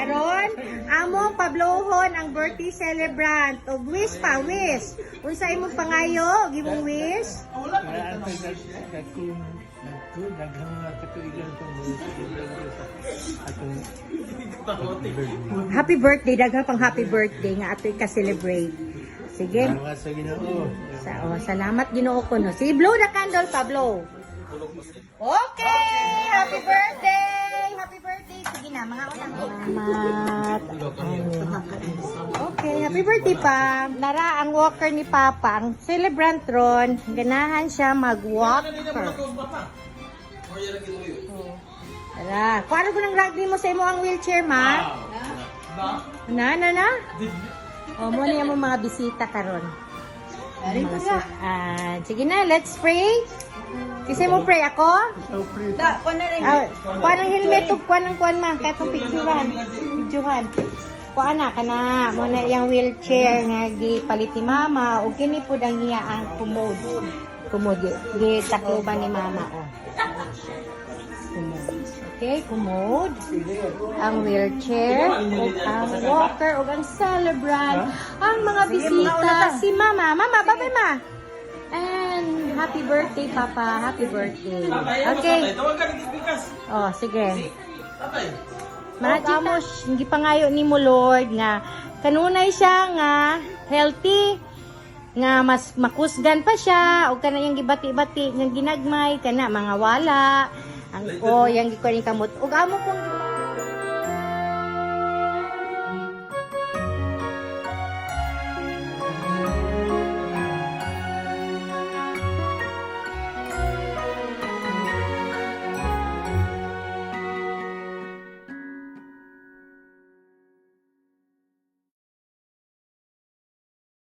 Karon, among pablohon ang birthday celebrant. O wish pa, wish. Unsa imong pangayo, gimong wish? Happy birthday, daghang pang happy birthday nga atoy ka-celebrate. Sige. Salamat Ginoo ko no. Sige, blow the candle pa, blow. Okay, happy birthday! Happy birthday! Sige na, mga unang salamat. Okay, happy birthday pa. Nara, ang walker ni Papa, ang celebrant ron, ganahan siya mag-walker. Tara, kung ano ko nang rugby mo sa imo ang wheelchair, ma? Na? O, muna yung mga bisita karon. Sige na, let's pray. Kasi mo pray ako? Kuha ng helmet o kuha ng kuha man. Kahit kung picturean. Kuha na ka na. Muna yung wheelchair nga gipalit ni mama. O kini po ang iya ang commode. Gitakloban ni mama. Okay, commode. Ang wheelchair. Ang walker. O ang celebrant. Ang mga bisita. Si mama. Mama, bye-bye ma. And happy birthday, Papa. Happy birthday. Okay. Oh, sige. Managamos, hindi pa ngayon ni mo, Lord, nga kanunay siya nga healthy, nga mas makusgan pa siya, o kana yung gibati-bati, nga ginagmay, kana mga wala, ang, o yung gikunin kamot. O amo pong